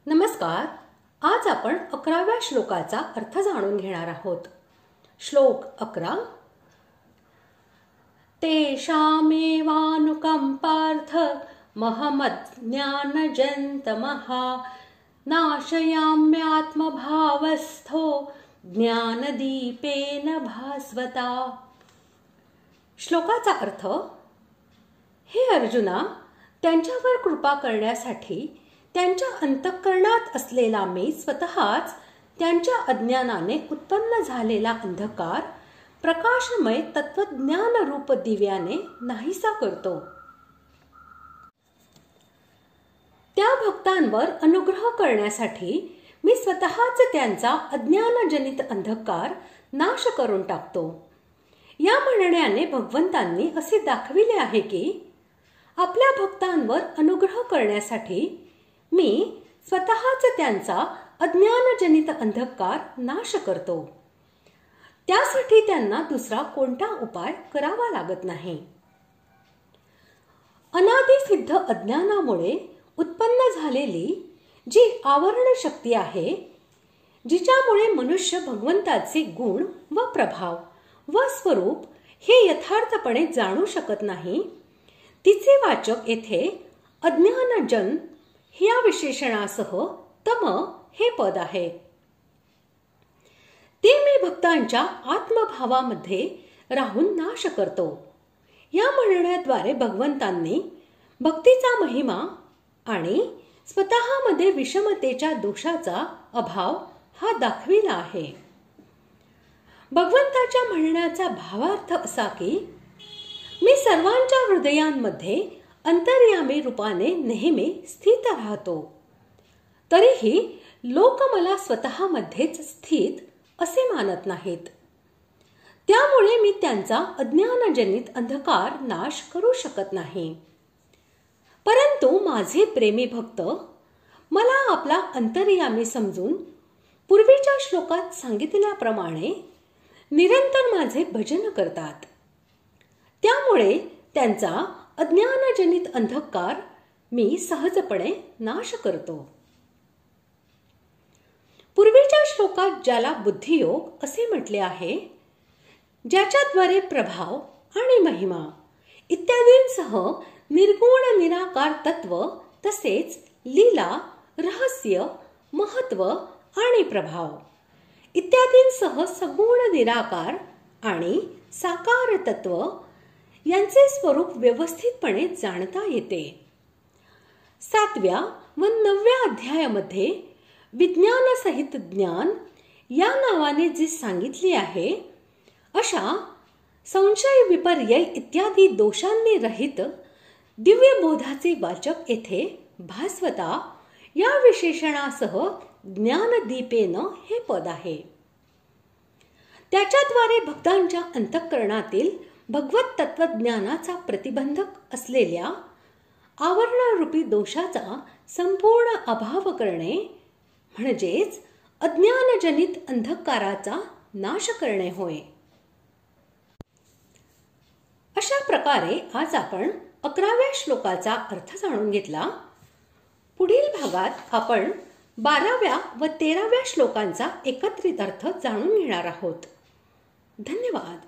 नमस्कार. आज आपण 11व्या श्लोकाचा अर्थ जाणून घेणार आहोत. श्लोक 11. तेषामेवानुकंपार्थ महमज्ञानजन्तमहा नाशयाम्यात्मभावस्थो ज्ञानदीपेन भास्वता. श्लोकाचा अर्थ: हे अर्जुना, त्यांच्यावर कृपा करण्यासाठी त्यांच्या अंतःकरणात असलेला मी स्वतःच त्यांच्या अज्ञानाने उत्पन्न झालेला अंधकार प्रकाशमय तत्वज्ञान रूप दिव्याने नाहीसा करतो. त्या भक्तांवर अनुग्रह करण्यासाठी मी स्वतःच त्यांचा अज्ञानजनित अंधकार नाश करून टाकतो. या म्हणण्याने भगवंतांनी असे दाखविले आहे की आपल्या भक्तांवर अनुग्रह करण्यासाठी मी स्वतःच त्यांचा अज्ञानजनित अंधकार नाश करतो. त्यासाठी त्यांना दुसरा कोणता उपाय करावा लागत नाही. अनादिसिद्ध अज्ञानामुळे उत्पन्न झालेली जी आवरण शक्ती आहे, जिच्यामुळे मनुष्य भगवंताचे गुण व प्रभाव व स्वरूप हे यथार्थपणे जाणू शकत नाही, तिचे वाचक येथे अज्ञानजन या विशेषणासह तम हे पद आहे. ते मी भक्तांच्या आत्मभावामध्ये राहून नाश करतो. या म्हणण्याद्वारे भगवंतांनी भक्तीचा महिमा आणि स्वतःमध्ये विषमतेच्या दोषाचा अभाव हा दाखविला आहे. भगवंताच्या म्हणण्याचा भावार्थ असा की मी सर्वांच्या हृदयांमध्ये अंतर्यामी रूपाने नेहमी स्थित राहतो. तरीही लोक मला स्वतःमध्येच स्थित असे मानत नाहीत. त्यामुळे मी त्यांचा अज्ञानजनित अंधकार नाश करू शकत नाही. परंतु माझे प्रेमी भक्त मला आपला अंतर्यामी समजून पूर्वीच्या श्लोकात सांगितल्याप्रमाणे निरंतर माझे भजन करतात. त्यामुळे त्यांचा अज्ञानजनित अंधकार मी सहजपणे नाश करतो. पूर्वीच्या श्लोकात ज्याला बुद्धियोग असे म्हटले आहे, ज्याच्याद्वारे प्रभाव आणि महिमा इत्यादींसह निर्गुण निराकार तत्व तसेच लीला, रहस्य, महत्व आणि प्रभाव इत्यादींसह सगुण निराकार आणि साकार तत्व यांचे स्वरूप व्यवस्थितपणे जाणता येते. 7व्या व 9व्या अध्यायामध्ये विज्ञानसहित ज्ञान या नावाने जे सांगितले आहे, अशा संशय, विपर्यय इत्यादी दोषांनी रहित दिव्य बोधाचे वाचक येथे भास्वता या विशेषणासह ज्ञानदीपेन हे पद आहे. त्याच्याद्वारे भक्तांच्या अंतःकरणातील भगवत तत्वज्ञानाचा प्रतिबंधक असलेल्या आवरणरूपी दोषाचा संपूर्ण अभाव करणे म्हणजेच अज्ञानजनित अंधकाराचा नाश करणे होय. अशा प्रकारे आज आपण 11व्या श्लोकाचा अर्थ जाणून घेतला. पुढील भागात आपण 12व्या व 13व्या श्लोकांचा एकत्रित अर्थ जाणून घेणार आहोत. धन्यवाद.